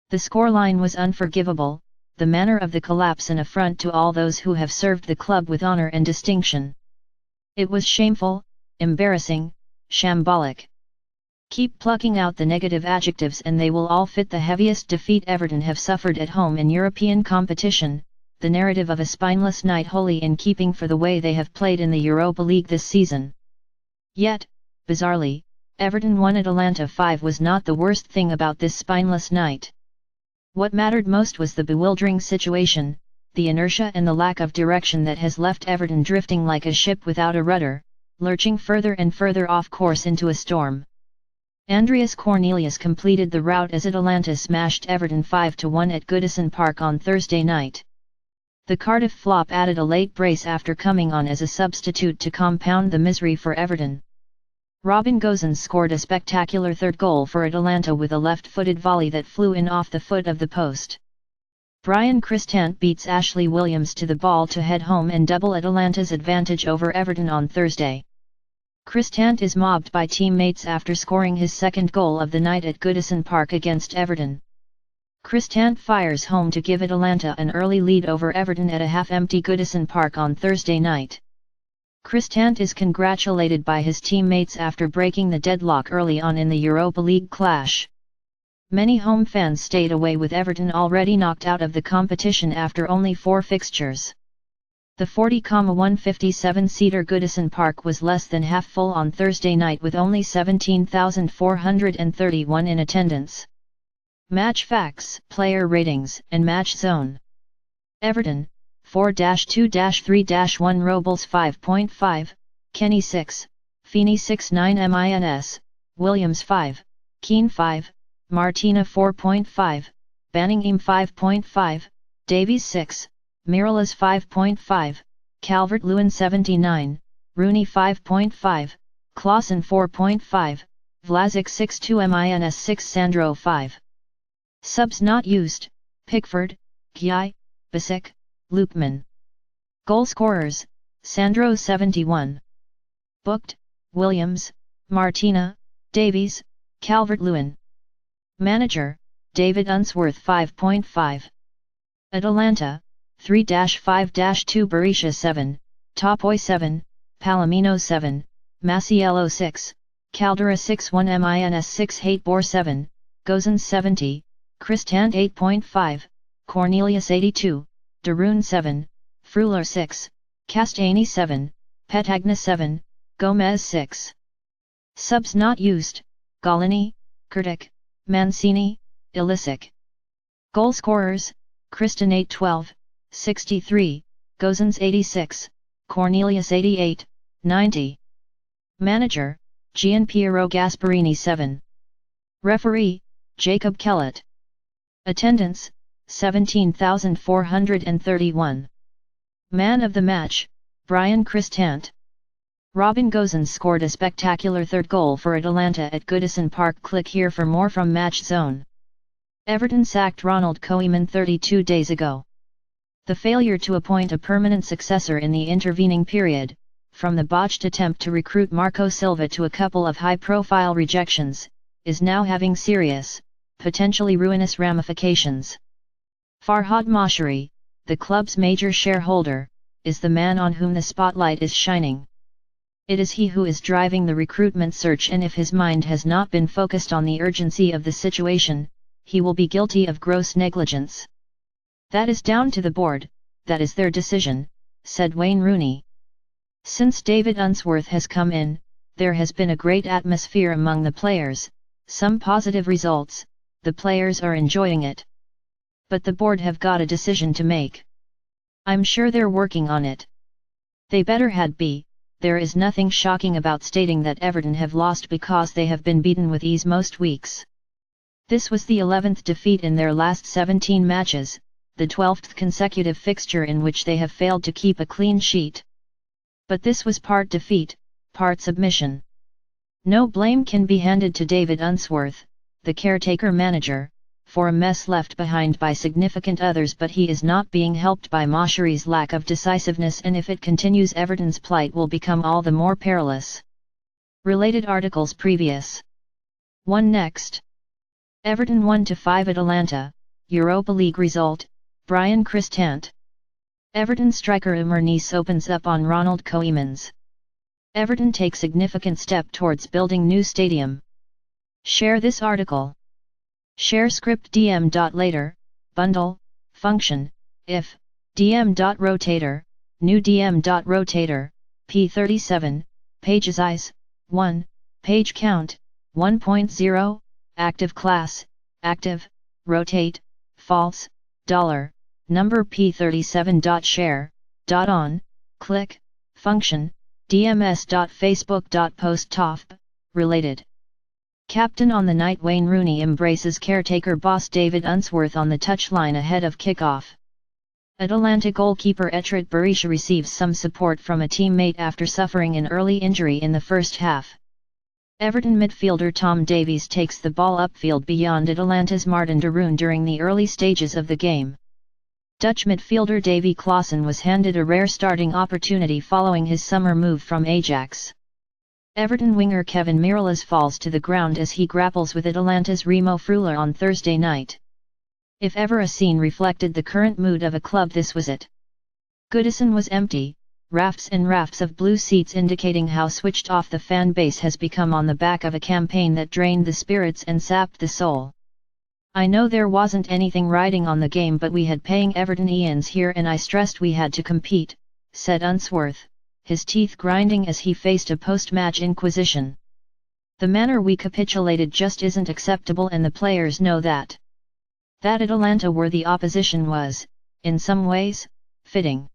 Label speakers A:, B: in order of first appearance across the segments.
A: The scoreline was unforgivable, the manner of the collapse an affront to all those who have served the club with honor and distinction. It was shameful, embarrassing, shambolic. Keep plucking out the negative adjectives and they will all fit the heaviest defeat Everton have suffered at home in European competition, the narrative of a spineless night wholly in keeping for the way they have played in the Europa League this season. Yet, bizarrely, Everton won Atalanta 5 was not the worst thing about this spineless night. What mattered most was the bewildering situation, the inertia and the lack of direction that has left Everton drifting like a ship without a rudder, lurching further and further off course into a storm. Andreas Cornelius completed the rout as Atalanta smashed Everton 5-1 at Goodison Park on Thursday night. The Cardiff flop added a late brace after coming on as a substitute to compound the misery for Everton. Robin Gosens scored a spectacular third goal for Atalanta with a left-footed volley that flew in off the foot of the post. Brian Cristante beats Ashley Williams to the ball to head home and double Atalanta's advantage over Everton on Thursday. Cristante is mobbed by teammates after scoring his second goal of the night at Goodison Park against Everton. Cristante fires home to give Atalanta an early lead over Everton at a half-empty Goodison Park on Thursday night. Cristante is congratulated by his teammates after breaking the deadlock early on in the Europa League clash. Many home fans stayed away with Everton already knocked out of the competition after only 4 fixtures. The 40,157-seater Goodison Park was less than half full on Thursday night with only 17,431 in attendance. Match facts, player ratings, and match zone. Everton, 4-2-3-1 Robles 5.5, Kenny 6, Feeney 6.9 mins, Williams 5, Keane 5, Martina 4.5, Banningham 5.5, Davies 6, Mirallas 5.5, Calvert-Lewin 79, Rooney 5.5, Clausen 4.5, Vlasic 6.2 mins 6 Sandro 5. Subs not used, Pickford, Guy, Basic, Lookman. Goal scorers, Sandro 71. Booked, Williams, Martina, Davies, Calvert-Lewin. Manager, David Unsworth 5.5. Atalanta, 3-5-2 Berisha 7, Topoy 7, Palomino 7, Masiello 6, Caldera 6-1 mins 6 Hatebor 7, Gosens 70, Cristante 8.5, Cornelius 82, Darun 7, Freuler 6, Castagni 7, Petagna 7, Gomez 6. Subs not used, Golini, Kurtic, Mancini, Ilicic. Goal scorers, Cristante 12, 63, Gosens 86, Cornelius 88, 90. Manager, Gianpiero Gasparini 7. Referee, Jacob Kellett. Attendance, 17,431. Man of the match, Brian Cristante. Robin Gosens scored a spectacular third goal for Atalanta at Goodison Park. Click here for more from Match Zone. Everton sacked Ronald Koeman 32 days ago. The failure to appoint a permanent successor in the intervening period, from the botched attempt to recruit Marco Silva to a couple of high-profile rejections, is now having serious, potentially ruinous ramifications. Farhad Mashari, the club's major shareholder, is the man on whom the spotlight is shining. It is he who is driving the recruitment search, and if his mind has not been focused on the urgency of the situation, he will be guilty of gross negligence. That is down to the board, that is their decision, said Wayne Rooney. Since David Unsworth has come in, there has been a great atmosphere among the players, some positive results, the players are enjoying it. But the board have got a decision to make. I'm sure they're working on it. They better had be. There is nothing shocking about stating that Everton have lost because they have been beaten with ease most weeks. This was the 11th defeat in their last 17 matches, the 12th consecutive fixture in which they have failed to keep a clean sheet. But this was part defeat, part submission. No blame can be handed to David Unsworth, the caretaker manager, for a mess left behind by significant others, but he is not being helped by Mashari's lack of decisiveness, and if it continues, Everton's plight will become all the more perilous. Related articles previous. 1 next. Everton 1-5 Atalanta, Europa League result, Bryan Cristante. Everton striker Umar Nice opens up on Ronald Koeman's. Everton takes significant step towards building new stadium. Share this article. Share script dm.later, bundle, function, if, dm.rotator, new dm.rotator, p37, page size, 1, page count, 1.0, active class, active, rotate, false, $, number p37.share, .on, click, function, dms.facebook.post toff, related. Captain on the night Wayne Rooney embraces caretaker boss David Unsworth on the touchline ahead of kickoff. Atalanta goalkeeper Etrit Berisha receives some support from a teammate after suffering an early injury in the first half. Everton midfielder Tom Davies takes the ball upfield beyond Atalanta's Martin de Roon during the early stages of the game. Dutch midfielder Davy Klaassen was handed a rare starting opportunity following his summer move from Ajax. Everton winger Kevin Mirallas falls to the ground as he grapples with Atalanta's Remo Freuler on Thursday night. If ever a scene reflected the current mood of a club, this was it. Goodison was empty, rafts and rafts of blue seats indicating how switched off the fan base has become on the back of a campaign that drained the spirits and sapped the soul. I know there wasn't anything riding on the game, but we had paying Evertonians here and I stressed we had to compete, said Unsworth, his teeth grinding as he faced a post-match inquisition. The manner we capitulated just isn't acceptable and the players know that. That Atalanta were the opposition was, in some ways, fitting.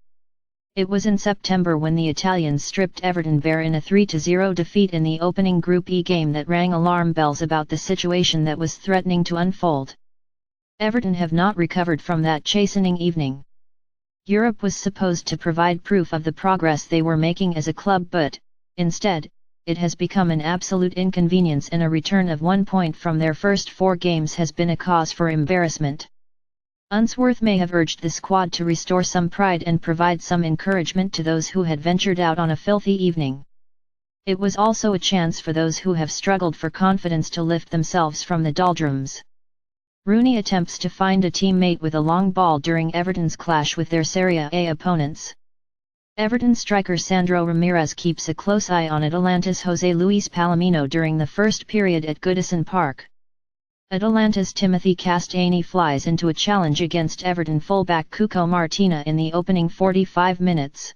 A: It was in September when the Italians stripped Everton bare in a 3-0 defeat in the opening Group E game that rang alarm bells about the situation that was threatening to unfold. Everton have not recovered from that chastening evening. Europe was supposed to provide proof of the progress they were making as a club, but, instead, it has become an absolute inconvenience, and a return of 1 point from their first 4 games has been a cause for embarrassment. Unsworth may have urged the squad to restore some pride and provide some encouragement to those who had ventured out on a filthy evening. It was also a chance for those who have struggled for confidence to lift themselves from the doldrums. Rooney attempts to find a teammate with a long ball during Everton's clash with their Serie A opponents. Everton striker Sandro Ramirez keeps a close eye on Atalanta's José Luis Palomino during the first period at Goodison Park. Atalanta's Timothy Castagne flies into a challenge against Everton fullback Cuco Martina in the opening 45 minutes.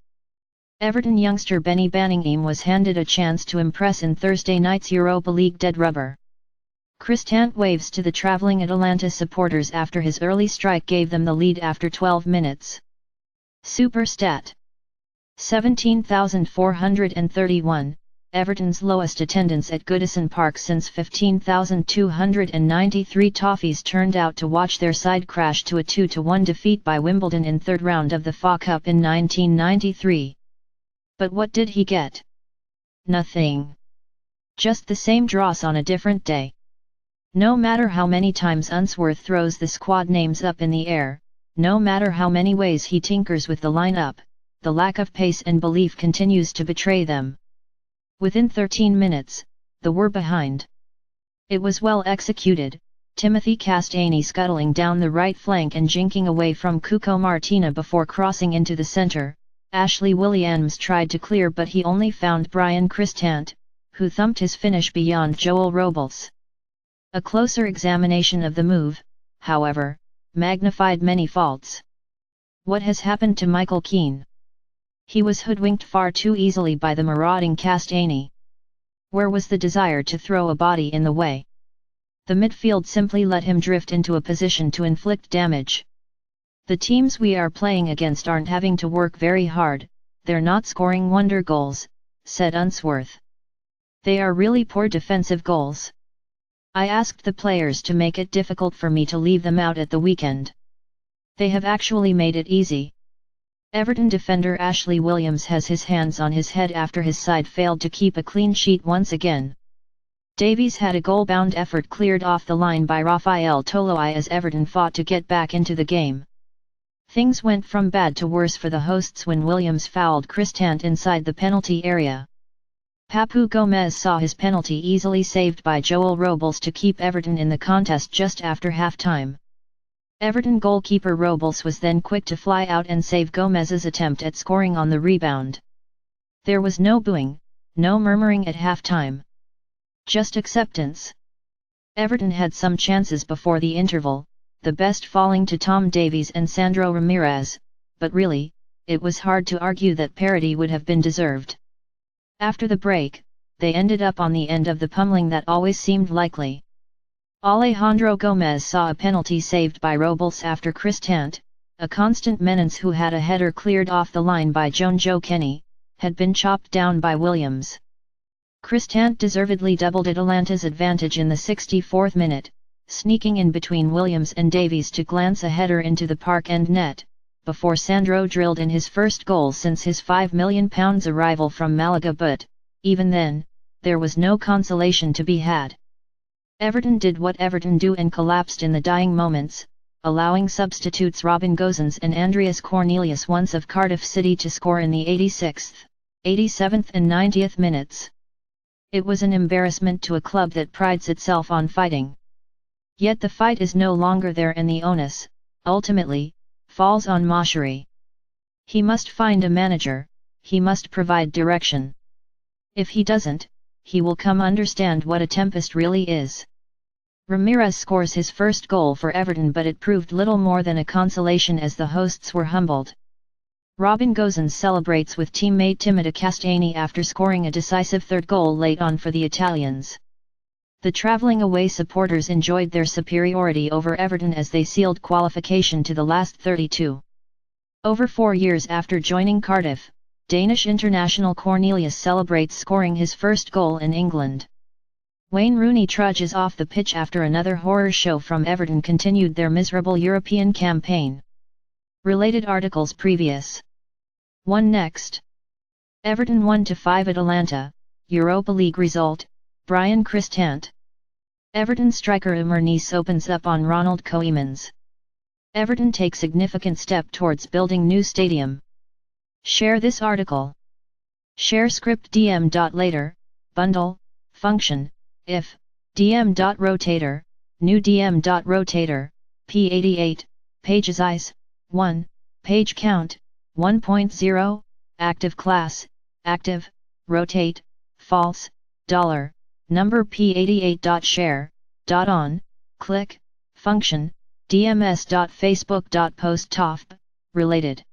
A: Everton youngster Benny Banningham was handed a chance to impress in Thursday night's Europa League dead rubber. Cristante waves to the travelling Atalanta supporters after his early strike gave them the lead after 12 minutes. Super stat. 17,431, Everton's lowest attendance at Goodison Park since 15,293. Toffees turned out to watch their side crash to a 2-1 defeat by Wimbledon in third round of the FA Cup in 1993. But what did he get? Nothing. Just the same dross on a different day. No matter how many times Unsworth throws the squad names up in the air, no matter how many ways he tinkers with the lineup, the lack of pace and belief continues to betray them. Within 13 minutes, they were behind. It was well executed, Timothy Castagne scuttling down the right flank and jinking away from Cuco Martina before crossing into the centre. Ashley Williams tried to clear, but he only found Bryan Cristante, who thumped his finish beyond Joel Robles. A closer examination of the move, however, magnified many faults. What has happened to Michael Keane? He was hoodwinked far too easily by the marauding Castagne. Where was the desire to throw a body in the way? The midfield simply let him drift into a position to inflict damage. The teams we are playing against aren't having to work very hard, they're not scoring wonder goals, said Unsworth. They are really poor defensive goals. I asked the players to make it difficult for me to leave them out at the weekend. They have actually made it easy. Everton defender Ashley Williams has his hands on his head after his side failed to keep a clean sheet once again. Davies had a goal-bound effort cleared off the line by Rafael Toloi as Everton fought to get back into the game. Things went from bad to worse for the hosts when Williams fouled Cristante inside the penalty area. Papu Gomez saw his penalty easily saved by Joel Robles to keep Everton in the contest just after half-time. Everton goalkeeper Robles was then quick to fly out and save Gomez's attempt at scoring on the rebound. There was no booing, no murmuring at half-time. Just acceptance. Everton had some chances before the interval, the best falling to Tom Davies and Sandro Ramirez, but really, it was hard to argue that parity would have been deserved. After the break, they ended up on the end of the pummeling that always seemed likely. Alejandro Gomez saw a penalty saved by Robles after Cristante, a constant menace who had a header cleared off the line by Joe Kenny, had been chopped down by Williams. Cristante deservedly doubled Atalanta's advantage in the 64th minute, sneaking in between Williams and Davies to glance a header into the park end net, before Sandro drilled in his first goal since his £5 million arrival from Malaga, but, even then, there was no consolation to be had. Everton did what Everton do and collapsed in the dying moments, allowing substitutes Robin Gosens and Andreas Cornelius once of Cardiff City to score in the 86th, 87th and 90th minutes. It was an embarrassment to a club that prides itself on fighting. Yet the fight is no longer there and the onus, ultimately, falls on Mashiri. He must find a manager, he must provide direction. If he doesn't, he will come understand what a tempest really is. Ramirez scores his first goal for Everton, but it proved little more than a consolation as the hosts were humbled. Robin Gosens celebrates with teammate Timothy Castagne after scoring a decisive third goal late on for the Italians. The travelling away supporters enjoyed their superiority over Everton as they sealed qualification to the last 32. Over 4 years after joining Cardiff, Danish international Cornelius celebrates scoring his first goal in England. Wayne Rooney trudges off the pitch after another horror show from Everton continued their miserable European campaign. Related articles previous. 1 next. Everton 1-5 Atalanta, Europa League result, Brian Cristante. Everton striker Umar Nice opens up on Ronald Koeman's. Everton takes significant step towards building new stadium. Share this article. Share script dm.later, bundle, function, if, dm.rotator, new dm.rotator, p88, page size, 1, page count, 1.0, active class, active, rotate, false, $, number p88.share, .on, click, function, dms.facebook.post related.